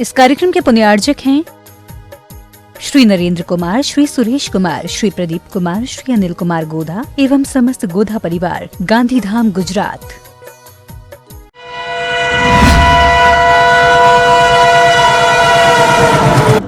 इस कार्यक्रम के पुण्यार्जक हैं श्री नरेंद्र कुमार, श्री सुरेश कुमार, श्री प्रदीप कुमार, श्री अनिल कुमार गोधा एवं समस्त गोधा परिवार, गांधीधाम, गुजरात।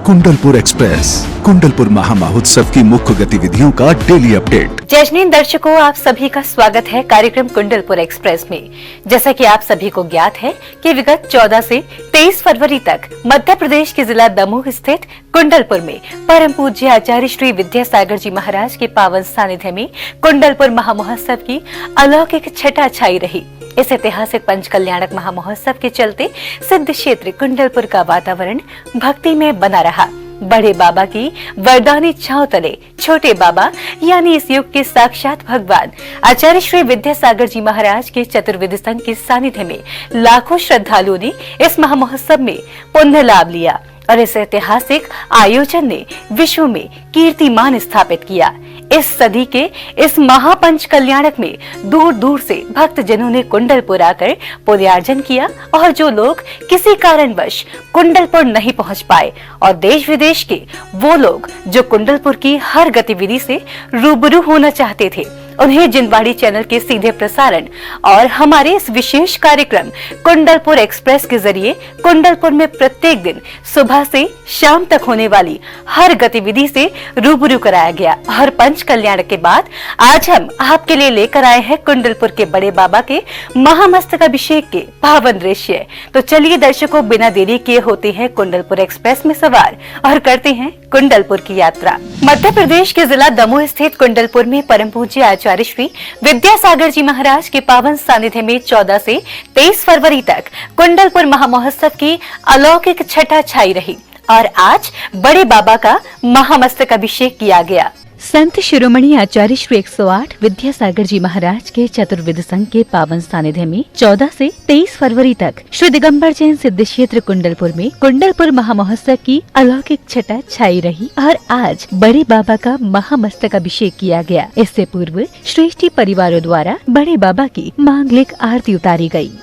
कुंडलपुर एक्सप्रेस, कुंडलपुर महामहोत्सव की मुख्य गतिविधियों का डेली अपडेट। जजनीन दर्शकों, आप सभी का स्वागत है कार्यक्रम कुंडलपुर एक्सप्रेस में। जैसा कि आप सभी को ज्ञात है कि विगत 14 से 23 फरवरी तक मध्य प्रदेश के जिला दमोह स्थित कुंडलपुर में परम पूज्य आचार्य श्री विद्यासागर जी महाराज के पावन सानिध्य में कुंडलपुर महामहोत्सव की अलौकिक छटा छाई रही। इस ऐतिहासिक पंच कल्याणक महामहोत्सव के चलते सिद्ध क्षेत्र कुंडलपुर का वातावरण भक्ति में बना रहा। बड़े बाबा की वरदानी छांव तले छोटे बाबा यानी इस युग के साक्षात भगवान आचार्य श्री विद्यासागर जी महाराज के चतुर्विध संघ के सानिध्य में लाखों श्रद्धालुओं ने इस महामहोत्सव में पुण्य लाभ लिया और इस ऐतिहासिक आयोजन ने विश्व में कीर्तिमान स्थापित किया। इस सदी के इस महापंच कल्याणक में दूर दूर से भक्त जनों ने कुंडलपुर आकर पुण्यार्जन किया और जो लोग किसी कारणवश कुंडलपुर नहीं पहुंच पाए और देश विदेश के वो लोग जो कुंडलपुर की हर गतिविधि से रूबरू होना चाहते थे, उन्हें जिनवाड़ी चैनल के सीधे प्रसारण और हमारे इस विशेष कार्यक्रम कुंडलपुर एक्सप्रेस के जरिए कुंडलपुर में प्रत्येक दिन सुबह से शाम तक होने वाली हर गतिविधि से रूबरू कराया गया। हर पंच कल्याण के बाद आज हम आपके लिए लेकर आए हैं कुंडलपुर के बड़े बाबा के महामस्तक अभिषेक के पावन दृश्य। तो चलिए दर्शकों, बिना देरी किए होते हैं कुंडलपुर एक्सप्रेस में सवार और करते हैं कुंडलपुर की यात्रा। मध्य प्रदेश के जिला दमोह स्थित कुंडलपुर में परम पूज्य आचार्य श्री विद्यासागर जी महाराज के पावन सानिध्य में 14 से 23 फरवरी तक कुंडलपुर महामहोत्सव की अलौकिक छटा छाई रही और आज बड़े बाबा का महामस्तक अभिषेक किया गया। संत शिरोमणि आचार्य श्री 108 विद्यासागर जी महाराज के चतुर्विध संघ के पावन सानिध्य में 14 से 23 फरवरी तक श्री दिगंबर जैन सिद्ध क्षेत्र कुंडलपुर में कुंडलपुर महामहोत्सव की अलौकिक छटा छाई रही और आज बड़े बाबा का महामस्तक अभिषेक किया गया। इससे पूर्व श्रेष्ठी परिवारों द्वारा बड़े बाबा की मांगलिक आरती उतारी गयी।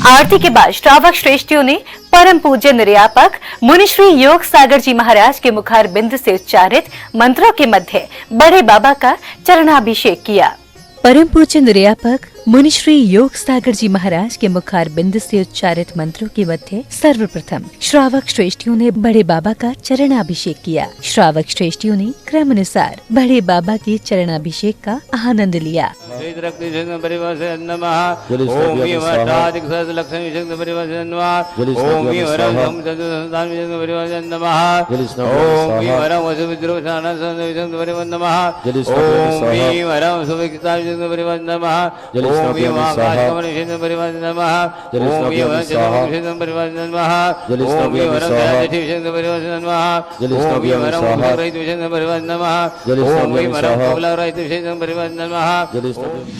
आरती के बाद श्रावक श्रेष्ठियों ने परम पूज्य निर्यापक मुनिश्री योग सागर जी महाराज के मुखार बिंद से उच्चारित मंत्रों के मध्य बड़े बाबा का चरणाभिषेक किया। परम पूज्य निर्यापक मुनिश्री योग सागर जी महाराज के मुखार बिंद से उच्चारित मंत्रों के मध्य सर्वप्रथम श्रावक श्रेष्ठियों ने बड़े बाबा का चरणाभिषेक किया। श्रावक श्रेष्ठियों ने क्रमानुसार बड़े बाबा के चरणाभिषेक का आनंद लिया।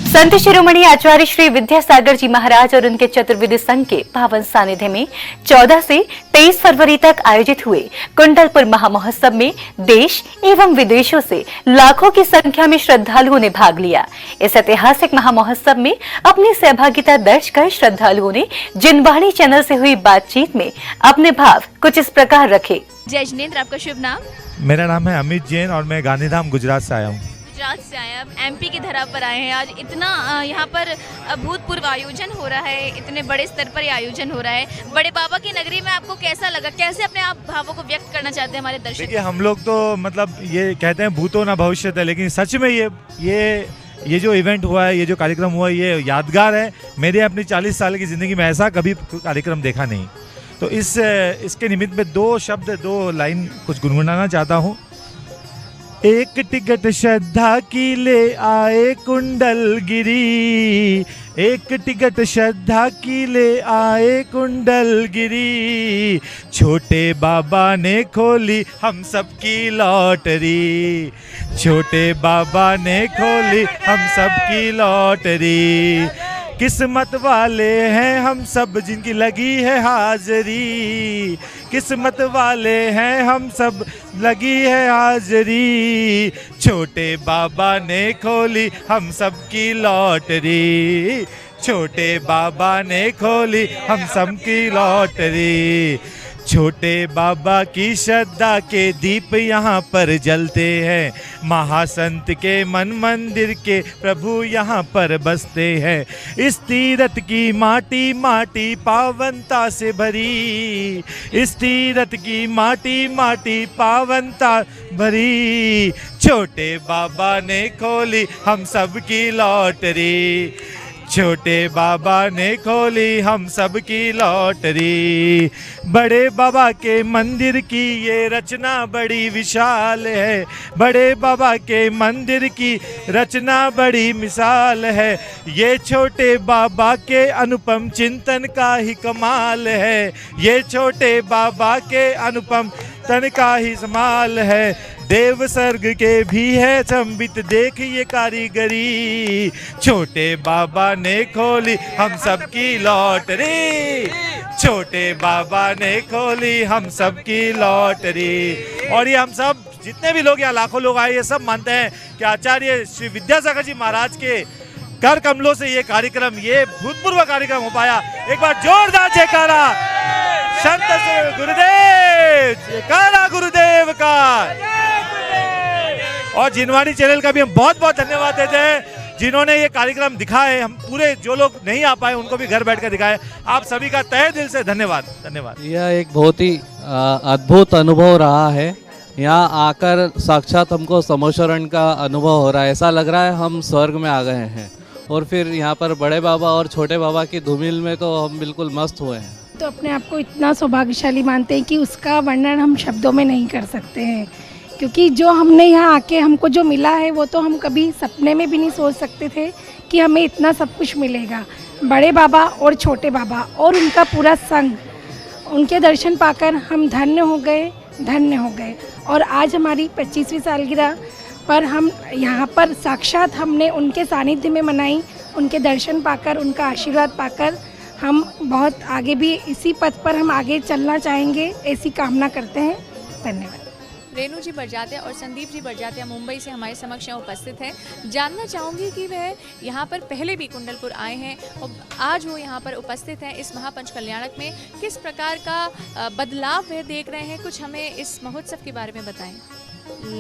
संत शिरोमणि आचार्य श्री विद्यासागर जी महाराज और उनके चतुर्विध संघ के पावन सानिध्य में 14 से 23 फरवरी तक आयोजित हुए कुंडलपुर महामहोत्सव में देश एवं विदेशों से लाखों की संख्या में श्रद्धालुओं ने भाग लिया। इस ऐतिहासिक महामहोत्सव में अपनी सहभागिता दर्ज कर श्रद्धालुओं ने जिनवाणी चैनल से हुई बातचीत में अपने भाव कुछ इस प्रकार रखे। जय जिनेंद्र, आपका शुभ नाम? मेरा नाम है अमित जैन और मैं गांधीधाम गुजरात से आया हूँ। गुजरात से आए, अब एमपी की धरा पर आए हैं। आज इतना यहाँ पर अभूतपूर्व आयोजन हो रहा है, इतने बड़े स्तर पर आयोजन हो रहा है। बड़े बाबा की नगरी में आपको कैसा लगा? कैसे अपने आप भावों को व्यक्त करना चाहते हैं हमारे दर्शक? देखिए, हम लोग तो मतलब ये कहते हैं भूतो ना भविष्यत है, लेकिन सच में ये जो इवेंट हुआ है, ये जो कार्यक्रम हुआ है, ये यादगार है। मेरे अपनी 40 साल की ज़िंदगी में ऐसा कभी कार्यक्रम देखा नहीं। तो इसके निमित्त में 2 शब्द 2 लाइन कुछ गुनगुनाना चाहता हूँ। एक टिकट श्रद्धा की ले आए कुंडलगिरी, एक टिकट श्रद्धा की ले आए कुंडलगिरी, छोटे बाबा ने खोली हम सबकी लॉटरी, छोटे बाबा ने खोली हम सबकी लॉटरी, किस्मत वाले हैं हम सब जिनकी लगी है हाजरी, किस्मत वाले हैं हम सब लगी है हाजरी, छोटे बाबा ने खोली हम सबकी लॉटरी, छोटे बाबा ने खोली हम सबकी लॉटरी, छोटे बाबा की श्रद्धा के दीप यहाँ पर जलते हैं, महासंत के मन मंदिर के प्रभु यहाँ पर बसते हैं, इस तीरथ की माटी माटी पावनता से भरी, इस तीरथ की माटी माटी पावनता भरी, छोटे बाबा ने खोली हम सबकी लॉटरी, छोटे बाबा ने खोली हम सबकी लॉटरी, बड़े बाबा के मंदिर की ये रचना बड़ी विशाल है, बड़े बाबा के मंदिर की रचना बड़ी मिसाल है, ये छोटे बाबा के अनुपम चिंतन का ही कमाल है, ये छोटे बाबा के अनुपम तन का ही समाल है, देव सर्ग के भी है संबित देखिए कारीगरी, छोटे बाबा ने खोली हम सबकी लॉटरी, छोटे बाबा ने खोली हम सबकी लॉटरी। और ये हम सब जितने भी लोग यहाँ लाखों लोग आए, ये सब मानते हैं कि आचार्य श्री विद्यासागर जी महाराज के कर कमलों से ये कार्यक्रम, ये भूतपूर्व कार्यक्रम हो पाया। एक बार जोरदार जयकारा संत गुरुदेव, जयकारा गुरुदेव का। और जिनवाणी चैनल का भी हम बहुत बहुत धन्यवाद देते हैं जिन्होंने ये कार्यक्रम दिखाए, हम पूरे जो लोग नहीं आ पाए उनको भी घर बैठकर दिखाए। आप सभी का तहे दिल से धन्यवाद। धन्यवाद। यह एक बहुत ही अद्भुत अनुभव रहा है। यहाँ आकर साक्षात हमको समोशरण का अनुभव हो रहा है, ऐसा लग रहा है हम स्वर्ग में आ गए हैं। और फिर यहाँ पर बड़े बाबा और छोटे बाबा की धूमिल में तो हम बिल्कुल मस्त हुए हैं। तो अपने आप को इतना सौभाग्यशाली मानते हैं कि उसका वर्णन हम शब्दों में नहीं कर सकते हैं, क्योंकि जो हमने यहाँ आके हमको जो मिला है वो तो हम कभी सपने में भी नहीं सोच सकते थे कि हमें इतना सब कुछ मिलेगा। बड़े बाबा और छोटे बाबा और उनका पूरा संग, उनके दर्शन पाकर हम धन्य हो गए। और आज हमारी 25वीं सालगिरह पर हम यहाँ पर साक्षात हमने उनके सानिध्य में मनाई। उनके दर्शन पाकर, उनका आशीर्वाद पाकर हम बहुत आगे भी इसी पथ पर हम आगे चलना चाहेंगे, ऐसी कामना करते हैं। धन्यवाद। रेणु जी बरजात्या और संदीप जी बरजात्या मुंबई से हमारे समक्ष यहाँ उपस्थित हैं। जानना चाहूँगी कि वह यहाँ पर पहले भी कुंडलपुर आए हैं और आज वो यहाँ पर उपस्थित हैं इस महापंच कल्याणक में। किस प्रकार का बदलाव वह देख रहे हैं, कुछ हमें इस महोत्सव के बारे में बताएं।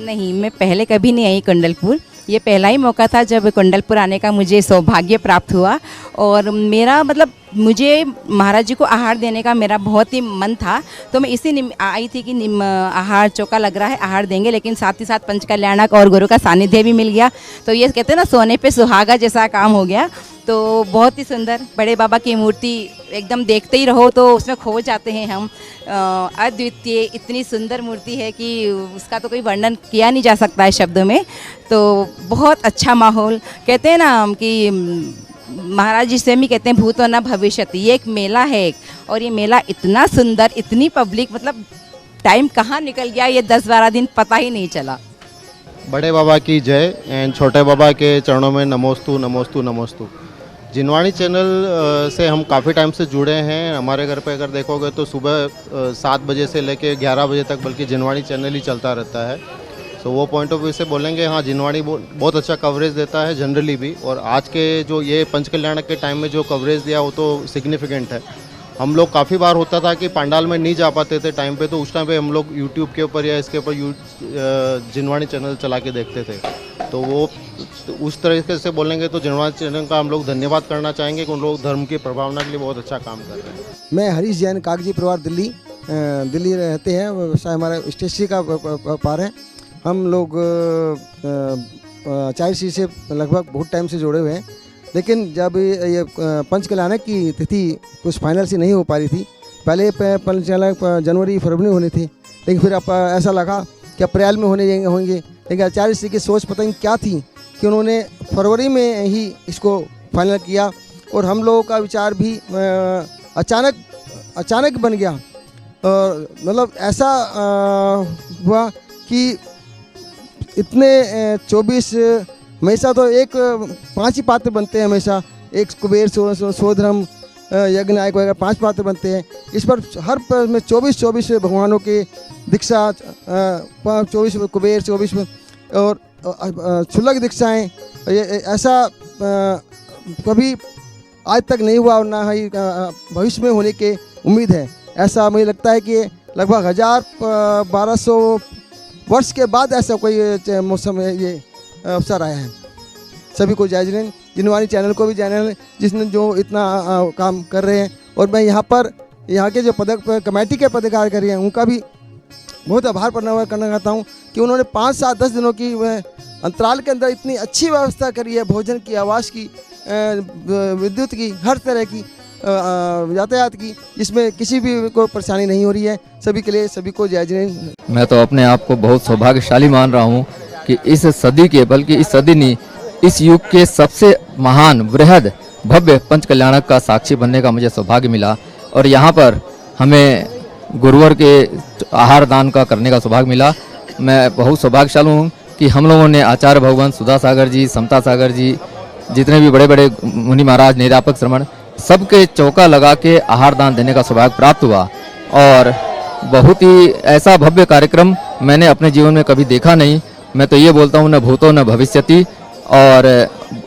नहीं, मैं पहले कभी नहीं आई कुंडलपुर। ये पहला ही मौका था जब कुंडलपुर आने का मुझे सौभाग्य प्राप्त हुआ। और मेरा मतलब मुझे महाराज जी को आहार देने का मेरा बहुत ही मन था, तो मैं इसी आई थी कि आहार चौका लग रहा है, आहार देंगे, लेकिन साथ ही साथ पंच कल्याणक और गुरु का सानिध्य भी मिल गया। तो ये कहते हैं ना, सोने पे सुहागा जैसा काम हो गया। तो बहुत ही सुंदर बड़े बाबा की मूर्ति, एकदम देखते ही रहो तो उसमें खो जाते हैं हम। अद्वितीय इतनी सुंदर मूर्ति है कि उसका तो कोई वर्णन किया नहीं जा सकता है शब्दों में। तो बहुत अच्छा माहौल, कहते हैं ना कि महाराज जी स्वयं ही कहते हैं भूतो न भविष्यति। ये एक मेला है और ये मेला इतना सुंदर, इतनी पब्लिक, मतलब टाइम कहाँ निकल गया ये 10-12 दिन पता ही नहीं चला। बड़े बाबा की जय एंड छोटे बाबा के चरणों में नमोस्तु नमोस्तु नमोस्तु। जिनवाणी चैनल से हम काफ़ी टाइम से जुड़े हैं। हमारे घर पे अगर देखोगे तो सुबह 7 बजे से लेके 11 बजे तक बल्कि जिनवाणी चैनल ही चलता रहता है। तो वो पॉइंट ऑफ व्यू से बोलेंगे, हाँ जिनवाणी बहुत अच्छा कवरेज देता है जनरली भी। और आज के जो ये पंच कल्याणक के टाइम में जो कवरेज दिया वो तो सिग्निफिकेंट है। हम लोग काफ़ी बार होता था कि पंडाल में नहीं जा पाते थे टाइम पे, तो उस टाइम पे हम लोग यूट्यूब के ऊपर या इसके ऊपर जिनवाणी चैनल चला के देखते थे। तो वो उस तरीके से बोलेंगे तो जिनवाणी चैनल का हम लोग धन्यवाद करना चाहेंगे कि उन लोग धर्म की प्रभावना के लिए बहुत अच्छा काम कर रहे हैं। मैं हरीश जैन, कागजी परिवार, दिल्ली रहते हैं। व्यवसाय हमारा स्टेशनरी का व्यापार है। हम लोग 4 से लगभग बहुत टाइम से जुड़े हुए हैं, लेकिन जब ये पंच कल्याणक की तिथि कुछ फाइनल से नहीं हो पा रही थी। पहले पंच कल्याणक जनवरी फरवरी में होने थे, लेकिन फिर अब ऐसा लगा कि अप्रैल में होंगे, लेकिन आचार्य श्री की सोच पता नहीं क्या थी कि उन्होंने फरवरी में ही इसको फाइनल किया और हम लोगों का विचार भी अचानक बन गया। और मतलब ऐसा हुआ कि इतने 24 हमेशा तो एक 5 ही पात्र बनते हैं, हमेशा एक कुबेर सोधर्म यज्ञ नायक वगैरह 5 पात्र बनते हैं। इस पर हर पर में 24 भगवानों के दीक्षा, 24 कुबेर, 24 और क्षुल्लक दीक्षाएँ, ये ऐसा कभी आज तक नहीं हुआ और ना ही भविष्य में होने की उम्मीद है। ऐसा मुझे लगता है कि लगभग 1200 वर्ष के बाद ऐसा कोई मौसम ये अवसर आया है। सभी को जय जिनेंद्र, जिनवाणी चैनल को भी जय, जिसने जो इतना काम कर रहे हैं। और मैं यहाँ के जो कमेटी के पदाधिकारी हैं उनका भी बहुत आभार करना चाहता हूँ कि उन्होंने 5, 7, 10 दिनों की अंतराल के अंदर इतनी अच्छी व्यवस्था करी है, भोजन की, आवास की, विद्युत की, हर तरह की यातायात की, जिसमें किसी भी को परेशानी नहीं हो रही है। सभी के लिए सभी को जय जिनेंद्र। मैं तो अपने आप को बहुत सौभाग्यशाली मान रहा हूँ कि इस सदी के, बल्कि इस सदी नहीं, इस युग के सबसे महान, वृहद, भव्य पंच कल्याणक का साक्षी बनने का मुझे सौभाग्य मिला। और यहाँ पर हमें गुरुवार के आहार दान का करने का सौभाग्य मिला। मैं बहुत सौभाग्यशाली हूँ कि हम लोगों ने आचार्य भगवान सुधा सागर जी, समता सागर जी, जितने भी बड़े बड़े मुनि महाराज, निरापक श्रमण, सबके चौका लगा के आहार दान देने का सौभाग्य प्राप्त हुआ। और बहुत ही ऐसा भव्य कार्यक्रम मैंने अपने जीवन में कभी देखा नहीं। मैं तो ये बोलता हूँ, न भूतो न भविष्यति, और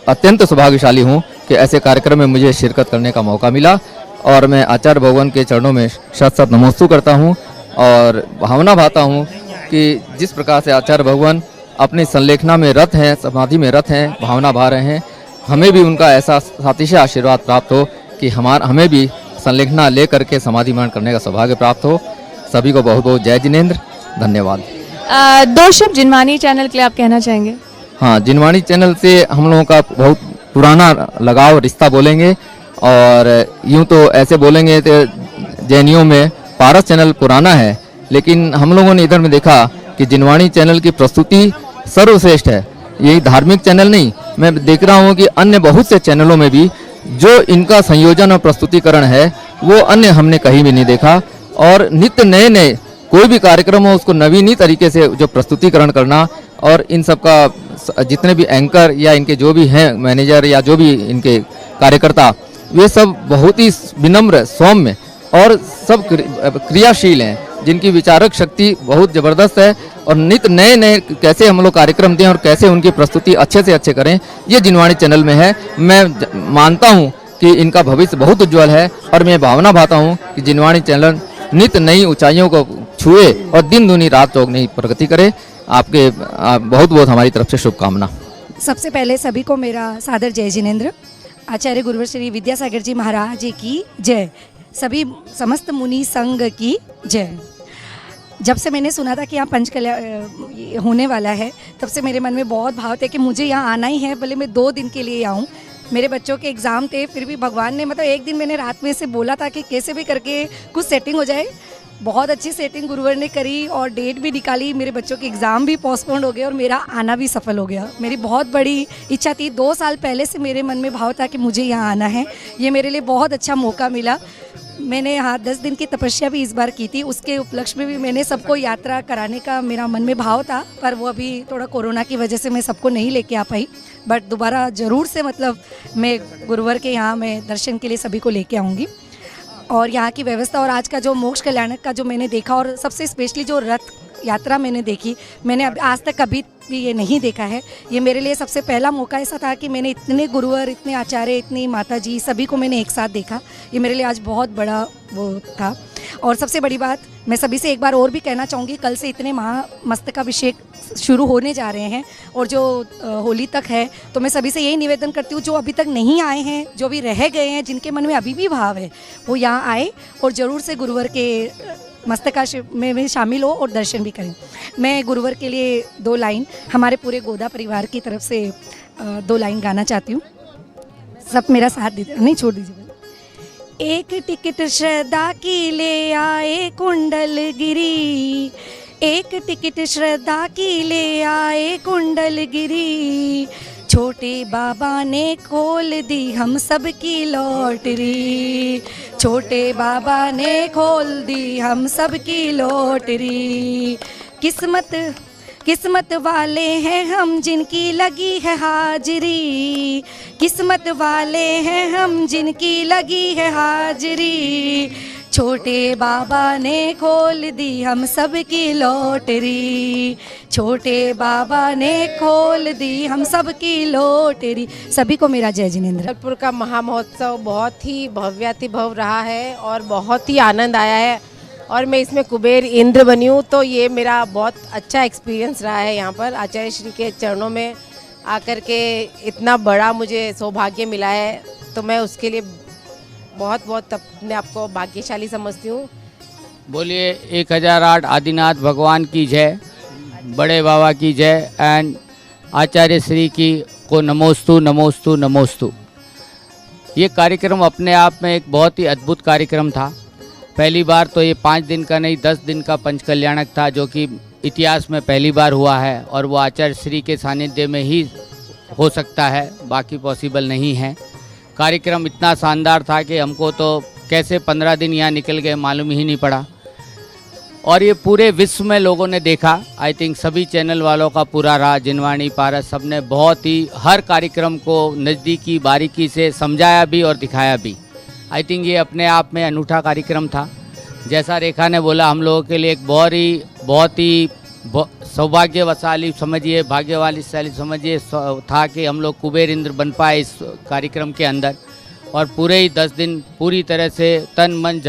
अत्यंत सौभाग्यशाली हूँ कि ऐसे कार्यक्रम में मुझे शिरकत करने का मौका मिला। और मैं आचार्य भगवान के चरणों में शत नमोस्तु करता हूँ और भावना भाता हूँ कि जिस प्रकार से आचार्य भगवान अपनी संलेखना में रत हैं, समाधि में रत हैं, भावना भा रहे हैं, हमें भी उनका ऐसा सातिशय आशीर्वाद प्राप्त हो कि हमें भी संलेखना ले करके समाधि मान करने का सौभाग्य प्राप्त हो। सभी को बहुत बहुत जय जिनेंद्र, धन्यवाद। 2 शब्द जिनवाणी चैनल के लिए आप कहना चाहेंगे? हाँ, जिनवाणी चैनल से हम लोगों का बहुत पुराना लगाव, रिश्ता बोलेंगे। और यूँ तो ऐसे बोलेंगे तो जैनियों में पारस चैनल पुराना है, लेकिन हम लोगों ने इधर में देखा कि जिनवाणी चैनल की प्रस्तुति सर्वश्रेष्ठ है। यही धार्मिक चैनल नहीं, मैं देख रहा हूँ कि अन्य बहुत से चैनलों में भी जो इनका संयोजन और प्रस्तुतिकरण है वो अन्य हमने कहीं भी नहीं देखा। और नित्य नए नए कोई भी कार्यक्रम हो उसको नवीनी तरीके से जो प्रस्तुतिकरण करना, और इन सब का जितने भी एंकर या इनके जो भी हैं मैनेजर या जो भी इनके कार्यकर्ता, वे सब बहुत ही विनम्र, सौम्य और सब क्रियाशील हैं, जिनकी विचारक शक्ति बहुत ज़बरदस्त है। और नित्य नए नए कैसे हम लोग कार्यक्रम दें और कैसे उनकी प्रस्तुति अच्छे से अच्छे करें, ये जिनवाणी चैनल में है। मैं मानता हूँ कि इनका भविष्य बहुत उज्जवल है और मैं भावना भाता हूँ कि जिनवाणी चैनल नित्य नई ऊंचाइयों को छुए और दिन दूनी रात चौगनी प्रगति करे। आपके बहुत बहुत हमारी तरफ से शुभकामना। सबसे पहले सभी को मेरा सादर जय जिनेंद्र। आचार्य गुरुवर श्री विद्यासागर जी महाराज जी की जय, सभी समस्त मुनि संघ की जय। जब से मैंने सुना था कि यहाँ पंच कल्याण होने वाला है, तब से मेरे मन में बहुत भाव थे कि मुझे यहाँ आना ही है, भले मैं 2 दिन के लिए आऊँ। मेरे बच्चों के एग्ज़ाम थे, फिर भी भगवान ने मतलब एक दिन मैंने रात में से बोला था कि कैसे भी करके कुछ सेटिंग हो जाए। बहुत अच्छी सेटिंग गुरुवर ने करी और डेट भी निकाली। मेरे बच्चों के एग्ज़ाम भी पोस्टपोन्ड हो गए और मेरा आना भी सफल हो गया। मेरी बहुत बड़ी इच्छा थी, 2 साल पहले से मेरे मन में भाव था कि मुझे यहाँ आना है। ये मेरे लिए बहुत अच्छा मौका मिला। मैंने यहाँ 10 दिन की तपस्या भी इस बार की थी, उसके उपलक्ष्य में भी मैंने सबको यात्रा कराने का मेरा मन में भाव था, पर वो अभी थोड़ा कोरोना की वजह से मैं सबको नहीं लेके आ पाई। बट दोबारा ज़रूर से मतलब मैं गुरुवर के यहाँ मैं दर्शन के लिए सभी को लेके आऊँगी। और यहाँ की व्यवस्था और आज का जो मोक्ष कल्याणक का जो मैंने देखा, और सबसे स्पेशली जो रथ यात्रा मैंने देखी, मैंने आज तक कभी भी ये नहीं देखा है। ये मेरे लिए सबसे पहला मौका ऐसा था कि मैंने इतने गुरुवर, इतने आचार्य, इतनी माता जी, सभी को मैंने एक साथ देखा। ये मेरे लिए आज बहुत बड़ा वो था। और सबसे बड़ी बात मैं सभी से एक बार और भी कहना चाहूँगी, कल से इतने महामस्तकाभिषेक शुरू होने जा रहे हैं और जो होली तक है, तो मैं सभी से यही निवेदन करती हूँ, जो अभी तक नहीं आए हैं, जो भी रह गए हैं, जिनके मन में अभी भी भाव है, वो यहाँ आए और ज़रूर से गुरुवर के मस्तकाभिषेक में शामिल हो और दर्शन भी करें। मैं गुरुवर के लिए 2 लाइन हमारे पूरे गोदा परिवार की तरफ से 2 लाइन गाना चाहती हूँ। सब मेरा साथ दीजिए, नहीं छोड़ दीजिए। एक टिकट श्रद्धा की ले आए कुंडल गिरी, एक टिकट श्रद्धा की ले आए कुंडलगिरी, छोटे बाबा ने खोल दी हम सब की लॉटरी, छोटे बाबा ने खोल दी हम सब की लॉटरी। किस्मत वाले हैं हम जिनकी लगी है हाजिरी, किस्मत वाले हैं हम जिनकी लगी है हाजिरी, छोटे बाबा ने खोल दी हम सब की लॉटरी, छोटे बाबा ने खोल दी हम सब की लॉटरी। सभी को मेरा जय जिनेंद्र। कुंडलपुर का महामहोत्सव बहुत ही भव्यातिभव रहा है और बहुत ही आनंद आया है और मैं इसमें कुबेर इंद्र बनी हूँ, तो ये मेरा बहुत अच्छा एक्सपीरियंस रहा है। यहाँ पर आचार्य श्री के चरणों में आकर के इतना बड़ा मुझे सौभाग्य मिला है, तो मैं उसके लिए बहुत अपने आप को भाग्यशाली समझती हूँ। बोलिए 1008 आदिनाथ भगवान की जय, बड़े बाबा की जय एंड आचार्य श्री की को नमोस्तु नमोस्तु नमोस्तु। ये कार्यक्रम अपने आप में एक बहुत ही अद्भुत कार्यक्रम था। पहली बार तो ये 5 दिन का नहीं 10 दिन का पंचकल्याणक था, जो कि इतिहास में पहली बार हुआ है और वो आचार्य श्री के सानिध्य में ही हो सकता है, बाकी पॉसिबल नहीं है। कार्यक्रम इतना शानदार था कि हमको तो कैसे 15 दिन यहाँ निकल गए मालूम ही नहीं पड़ा और ये पूरे विश्व में लोगों ने देखा। आई थिंक सभी चैनल वालों का पूरा रहा, जिनवाणी पारस सब ने बहुत ही हर कार्यक्रम को नज़दीकी बारीकी से समझाया भी और दिखाया भी। आई थिंक ये अपने आप में अनूठा कार्यक्रम था। जैसा रेखा ने बोला, हम लोगों के लिए एक बहुत ही सौभाग्यवशाली समझिए, भाग्यशाली समझिए था कि हम लोग कुबेर इंद्र बन पाए इस कार्यक्रम के अंदर और पूरे ही 10 दिन पूरी तरह से तन मन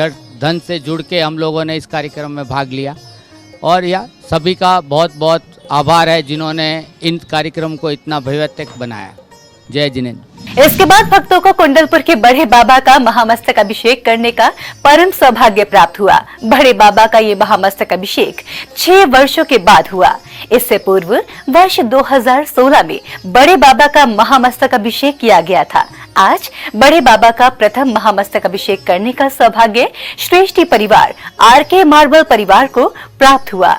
धन से जुड़ के हम लोगों ने इस कार्यक्रम में भाग लिया और सभी का बहुत आभार है जिन्होंने इन कार्यक्रम को इतना भव्य बनाया। जय जिनेंद्र। इसके बाद भक्तों को कुंडलपुर के बड़े बाबा का महामस्तक अभिषेक करने का परम सौभाग्य प्राप्त हुआ। बड़े बाबा का ये महामस्तक अभिषेक 6 वर्षों के बाद हुआ। इससे पूर्व वर्ष 2016 में बड़े बाबा का महामस्तक अभिषेक किया गया था। आज बड़े बाबा का प्रथम महामस्तक अभिषेक करने का सौभाग्य श्रेष्ठी परिवार आरके मार्बल परिवार को प्राप्त हुआ।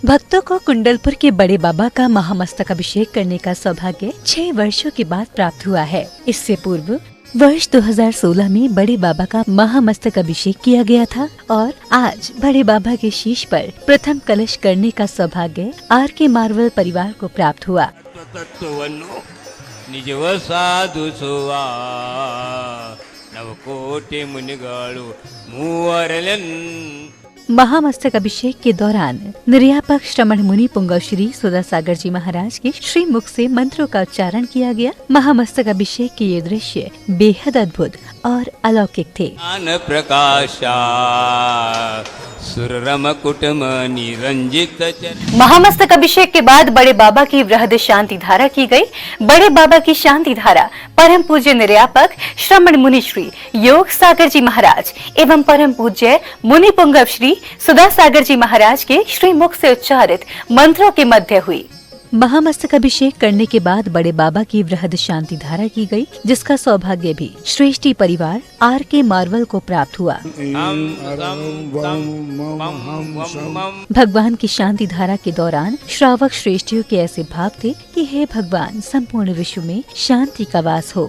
भक्तों को कुंडलपुर के बड़े बाबा का महामस्तक अभिषेक करने का सौभाग्य 6 वर्षों के बाद प्राप्त हुआ है। इससे पूर्व वर्ष 2016 में बड़े बाबा का महामस्तक अभिषेक किया गया था और आज बड़े बाबा के शीश पर प्रथम कलश करने का सौभाग्य आरके मार्बल परिवार को प्राप्त हुआ। महामस्तक अभिषेक के दौरान निर्यापक श्रमण मुनि पुंगव श्री सुधा सागर जी महाराज के श्री मुख से मंत्रों का उच्चारण किया गया। महामस्तक अभिषेक के ये दृश्य बेहद अद्भुत और अलौकिक थे। महामस्तक अभिषेक के बाद बड़े बाबा की वृहद शांति धारा की गई। बड़े बाबा की शांति धारा परम पूज्य निर्यापक श्रमण मुनि श्री योग सागर जी महाराज एवं परम पूज्य मुनि पुंगव श्री सुधा सागर जी महाराज के श्रीमुख से उच्चारित मंत्रों के मध्य हुई। महामस्तक अभिषेक करने के बाद बड़े बाबा की वृहद शांति धारा की गई, जिसका सौभाग्य भी श्रेष्ठी परिवार आरके मार्बल को प्राप्त हुआ। भगवान की शांति धारा के दौरान श्रावक श्रेष्ठियों के ऐसे भाव थे कि हे भगवान, संपूर्ण विश्व में शांति का वास हो।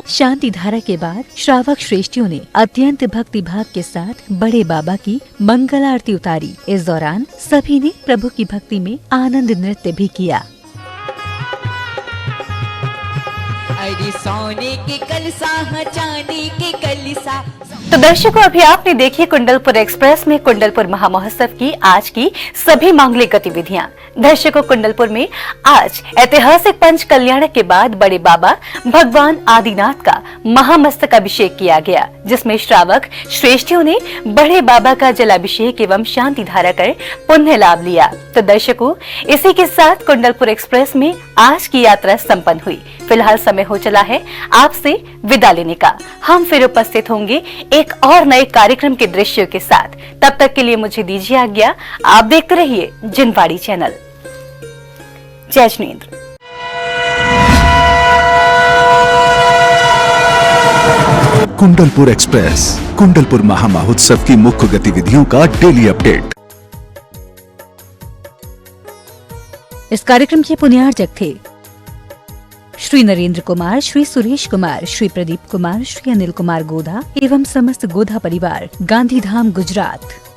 शांति धारा के बाद श्रावक श्रेष्ठियों ने अत्यंत भक्ति भाव के साथ बड़े बाबा की मंगल आरती उतारी। इस दौरान सभी ने प्रभु की भक्ति में आनंद नृत्य भी किया। अरे सोने के कलसा चांदी के कलसा। तो दर्शकों, अभी आपने देखी कुंडलपुर एक्सप्रेस में कुंडलपुर महामहोत्सव की आज की सभी मांगलिक गतिविधियां। दर्शकों, कुंडलपुर में आज ऐतिहासिक पंच कल्याणक के बाद बड़े बाबा भगवान आदिनाथ का महामस्तक अभिषेक किया गया, जिसमें श्रावक श्रेष्ठियों ने बड़े बाबा का जलाभिषेक एवं शांति धारा कर पुण्य लाभ लिया। तो दर्शकों, इसी के साथ कुंडलपुर एक्सप्रेस में आज की यात्रा संपन्न हुई। फिलहाल समय हो चला है आपसे विदा लेने का। हम फिर उपस्थित होंगे एक और नए कार्यक्रम के दृश्यों के साथ। तब तक के लिए मुझे दीजिए आज्ञा। आप देखते रहिए जिनवाड़ी चैनल। जय जिनेंद्र। कुंडलपुर एक्सप्रेस, कुंडलपुर महामहोत्सव की मुख्य गतिविधियों का डेली अपडेट। इस कार्यक्रम के पुण्यार्जक थे श्री नरेंद्र कुमार, श्री सुरेश कुमार, श्री प्रदीप कुमार, श्री अनिल कुमार गोधा एवं समस्त गोधा परिवार, गांधीधाम, गुजरात।